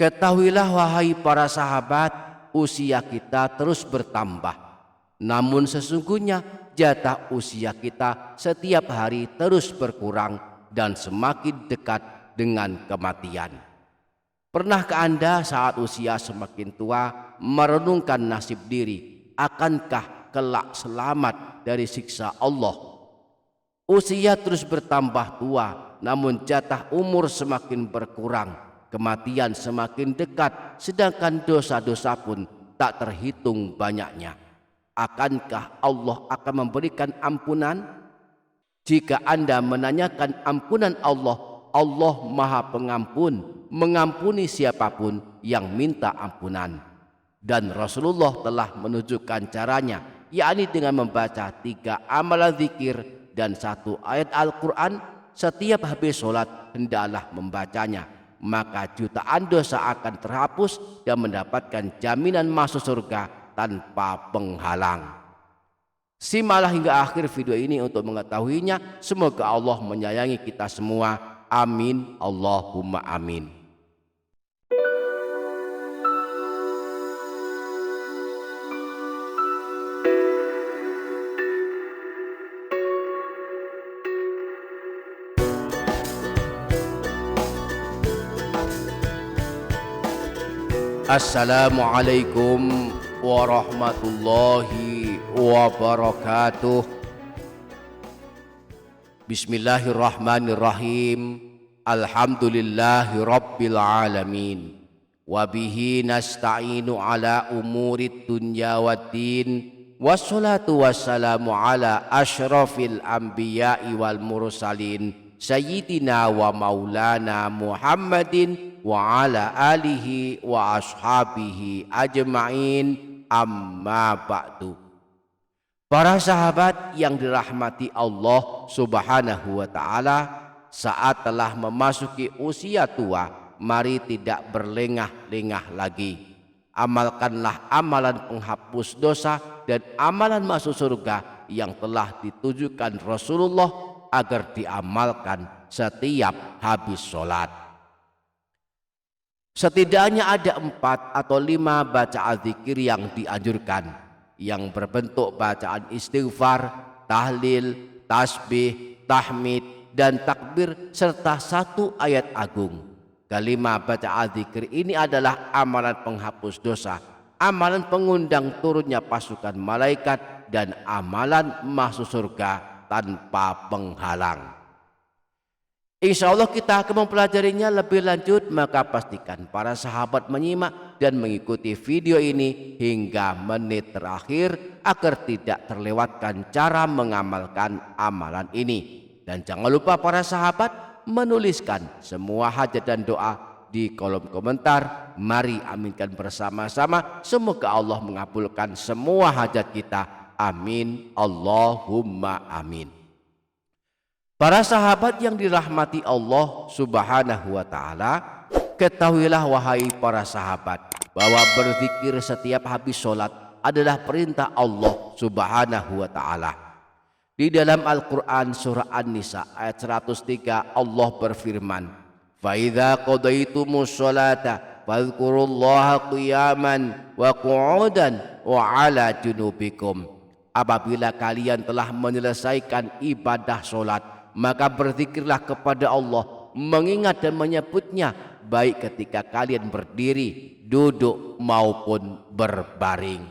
Ketahuilah wahai para sahabat, usia kita terus bertambah. Namun sesungguhnya jatah usia kita setiap hari terus berkurang dan semakin dekat dengan kematian. Pernahkah Anda saat usia semakin tua merenungkan nasib diri? Akankah kelak selamat dari siksa Allah? Usia terus bertambah tua, namun jatah umur semakin berkurang, kematian semakin dekat, sedangkan dosa-dosa pun tak terhitung banyaknya. Akankah Allah akan memberikan ampunan? Jika Anda menanyakan ampunan Allah, Allah Maha Pengampun, mengampuni siapapun yang minta ampunan. Dan Rasulullah telah menunjukkan caranya, yakni dengan membaca 3 amalan zikir dan 1 ayat Al-Quran. Setiap habis sholat hendaklah membacanya, maka jutaan dosa akan terhapus dan mendapatkan jaminan masuk surga tanpa penghalang. Simaklah hingga akhir video ini untuk mengetahuinya. Semoga Allah menyayangi kita semua. Amin. Allahumma amin. Assalamualaikum warahmatullahi wabarakatuh. Bismillahirrahmanirrahim. Alhamdulillahi rabbil alamin. Wabihi nasta'inu ala umurid dunya waddin. Wassalatu wassalamu ala ashrafil anbiya'i wal mursalin, Sayyidina wa maulana Muhammadin wa ala alihi wa ashabihi ajma'in. Amma ba'du. Para sahabat yang dirahmati Allah Subhanahu wa ta'ala, saat telah memasuki usia tua, mari tidak berlengah-lengah lagi. Amalkanlah amalan penghapus dosa dan amalan masuk surga yang telah ditujukan Rasulullah agar diamalkan setiap habis sholat. Setidaknya ada 4 atau 5 bacaan zikir yang dianjurkan, yang berbentuk bacaan istighfar, tahlil, tasbih, tahmid, dan takbir serta 1 ayat agung. Kelima bacaan zikir ini adalah amalan penghapus dosa, amalan pengundang turunnya pasukan malaikat, dan amalan masuk surga tanpa penghalang. Insya Allah kita akan mempelajarinya lebih lanjut, maka pastikan para sahabat menyimak dan mengikuti video ini hingga menit terakhir agar tidak terlewatkan cara mengamalkan amalan ini. Dan jangan lupa para sahabat menuliskan semua hajat dan doa di kolom komentar. Mari aminkan bersama-sama, semoga Allah mengabulkan semua hajat kita. Amin. Allahumma amin. Para sahabat yang dirahmati Allah Subhanahu wa ta'ala, ketahuilah wahai para sahabat bahwa berzikir setiap habis sholat adalah perintah Allah Subhanahu wa ta'ala. Di dalam Al-Quran surah An-Nisa ayat 103 Allah berfirman, فَإِذَا قَضَيْتُمُ الصَّلَاةَ فَاذْكُرُوا اللَّهَ قِيَامًا وَقُعُودًا وَعَلَى جُنُوبِكُمْ. Apabila kalian telah menyelesaikan ibadah sholat, maka berzikirlah kepada Allah, mengingat dan menyebutnya, baik ketika kalian berdiri, duduk maupun berbaring.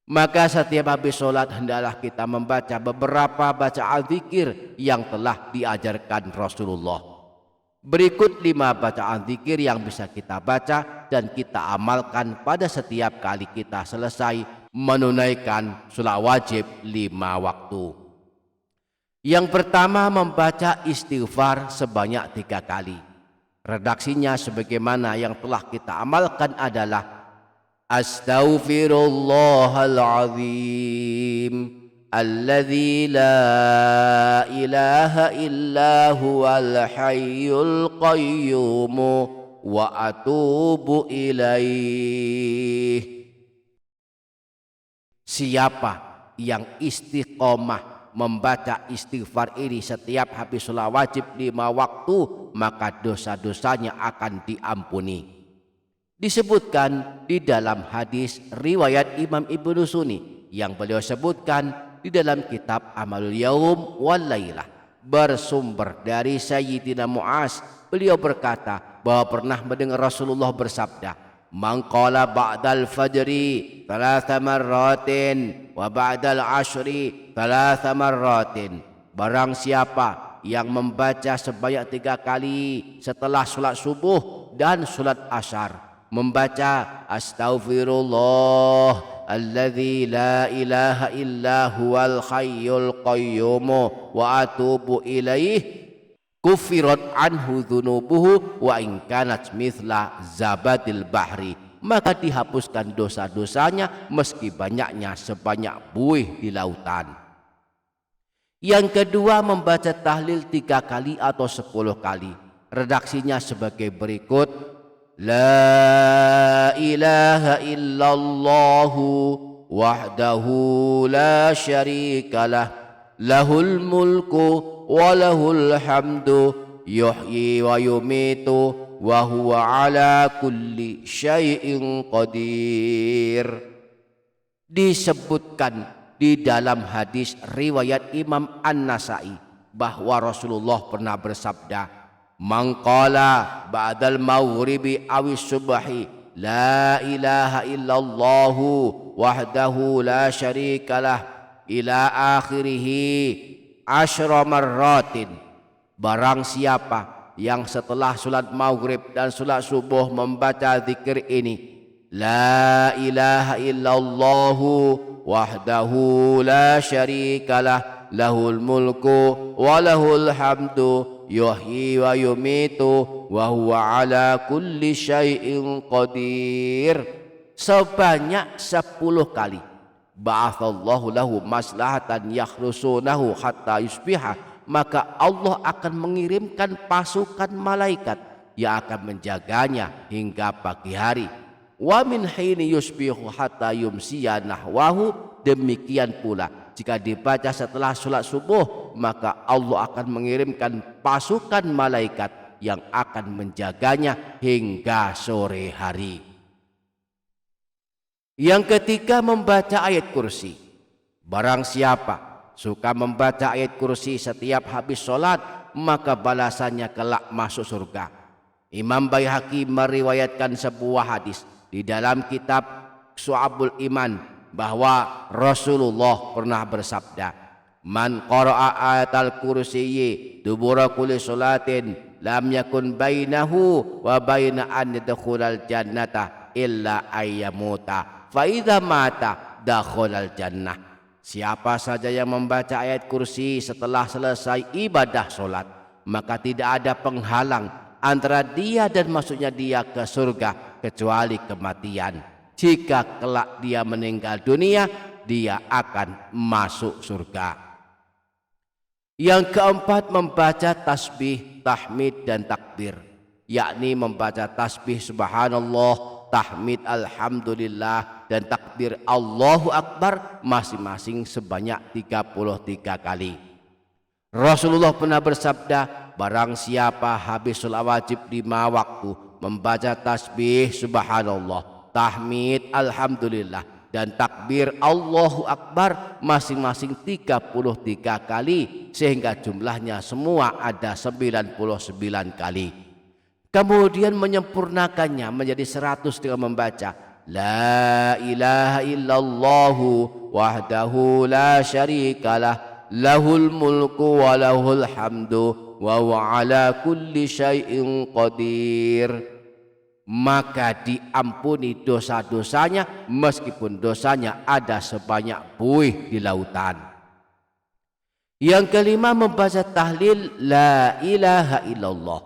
Maka setiap habis sholat hendaklah kita membaca beberapa bacaan zikir yang telah diajarkan Rasulullah. Berikut 5 bacaan zikir yang bisa kita baca dan kita amalkan pada setiap kali kita selesai menunaikan sholat wajib 5 waktu. Yang pertama, membaca istighfar sebanyak 3 kali. Redaksinya sebagaimana yang telah kita amalkan adalah Astaghfirullahaladzim alladzi la ilaha illa huwal hayyul qayyum wa atubu ilaih. Siapa yang istiqomah membaca istighfar ini setiap habis sholat wajib 5 waktu, maka dosa-dosanya akan diampuni. Disebutkan di dalam hadis riwayat Imam Ibnu Sunni yang beliau sebutkan di dalam kitab Amalul Yaum wal Lailah, bersumber dari Sayyidina Mu'az, beliau berkata bahwa pernah mendengar Rasulullah bersabda, "Man qala ba'dal fajri thalatha marratin wa ba'dal ashri thalatha marratin." Barang siapa yang membaca sebanyak 3 kali setelah salat subuh dan salat asar, membaca astaghfirullah alladzi la ilaha illa huwal hayyul qayyum wa atubu ilaih, kufirat anhu dzunubuhu wa in kanat mithla zabadil bahri, maka dihapuskan dosa-dosanya meski banyaknya sebanyak buih di lautan. Yang kedua, membaca tahlil 3 kali atau 10 kali. Redaksinya sebagai berikut: La ilaha illallahu wahdahu la syarikalah, lahul mulku wa lahul hamdu, yuhyi wa yumitu wa huwa ala kulli syai'in qadir. Disebutkan di dalam hadis riwayat Imam An-Nasai bahwa Rasulullah pernah bersabda, "Man qala ba'dal maghribi awis subhi la ilaha illallah wahdahu la syarikalah ila akhirih asyra marratin." Barang siapa yang setelah salat maghrib dan salat subuh membaca zikir ini, La ilaha illallah wahdahu la syarikalah, lahul mulku wa lahul hamdu, yuhyi wa yumitu wa huwa ala kulli syai'in qadir, sebanyak 10 kali, ba'athallahu lahu maslahatan yakhrusunahu hatta yusbiha, maka Allah akan mengirimkan pasukan malaikat yang akan menjaganya hingga pagi hari. Wa min hini yusbihu hatta yumsiya nahwahu, demikian pula jika dibaca setelah salat subuh, maka Allah akan mengirimkan pasukan malaikat yang akan menjaganya hingga sore hari. Yang ketiga, membaca ayat kursi. Barang siapa suka membaca ayat kursi setiap habis salat, maka balasannya kelak masuk surga. Imam Baihaqi meriwayatkan sebuah hadis di dalam kitab Syu'abul Iman bahwa Rasulullah pernah bersabda, "Man qara'a ayatal kursiyyi dubura kulli salatin lam yakun bainahu wa baina an yadkhulal jannata illa ayyamuta fa idza mata dakhalal jannah." Siapa saja yang membaca ayat kursi setelah selesai ibadah solat, maka tidak ada penghalang antara dia dan masuknya dia ke surga kecuali kematian. Jika kelak dia meninggal dunia, dia akan masuk surga. Yang keempat, membaca tasbih, tahmid dan takbir, yakni membaca tasbih subhanallah, tahmid alhamdulillah dan takbir Allahu Akbar masing-masing sebanyak 33 kali. Rasulullah pernah bersabda, barang siapa habis sholat wajib 5 waktu membaca tasbih subhanallah, tahmid alhamdulillah dan takbir Allahu Akbar masing-masing 33 kali, sehingga jumlahnya semua ada 99 kali. Kemudian menyempurnakannya menjadi 100 dengan membaca La ilaha illallah wahdahu la syarikalah, lahul mulku wa lahul hamdu wa huwa ala kulli syai'in qadir. Maka diampuni dosa-dosanya meskipun dosanya ada sebanyak buih di lautan. Yang kelima, membaca tahlil la ilaha illallah.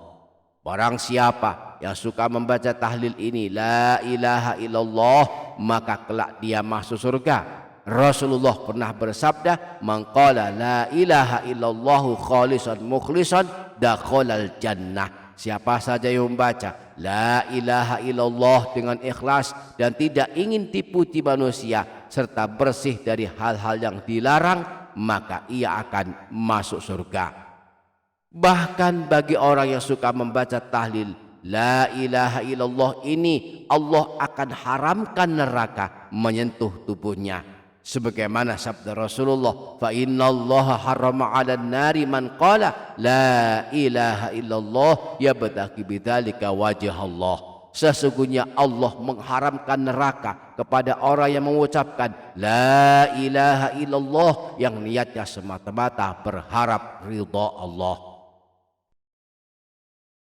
Barang siapa yang suka membaca tahlil ini la ilaha illallah, maka kelak dia masuk surga. Rasulullah pernah bersabda, man qala la ilaha illallah khalisan mukhlisan dakhalal jannah. Siapa saja yang membaca la ilaha illallah dengan ikhlas dan tidak ingin dipuji manusia serta bersih dari hal-hal yang dilarang, maka ia akan masuk surga. Bahkan bagi orang yang suka membaca tahlil la ilaha illallah ini Allah akan haramkan neraka menyentuh tubuhnya. Sebagaimana sabda Rasulullah, fa innallaha harrama 'alan nari man qala la ilaha illallah yabtaghi bidzalika wajh Allah. Sesungguhnya Allah mengharamkan neraka kepada orang yang mengucapkan la ilaha illallah yang niatnya semata-mata berharap ridha Allah.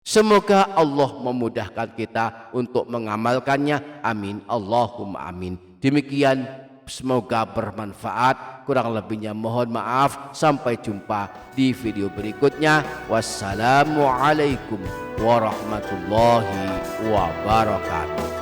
Semoga Allah memudahkan kita untuk mengamalkannya. Amin Allahumma amin. Demikian, semoga bermanfaat. Kurang lebihnya mohon maaf. Sampai jumpa di video berikutnya. Wassalamualaikum warahmatullahi wabarakatuh.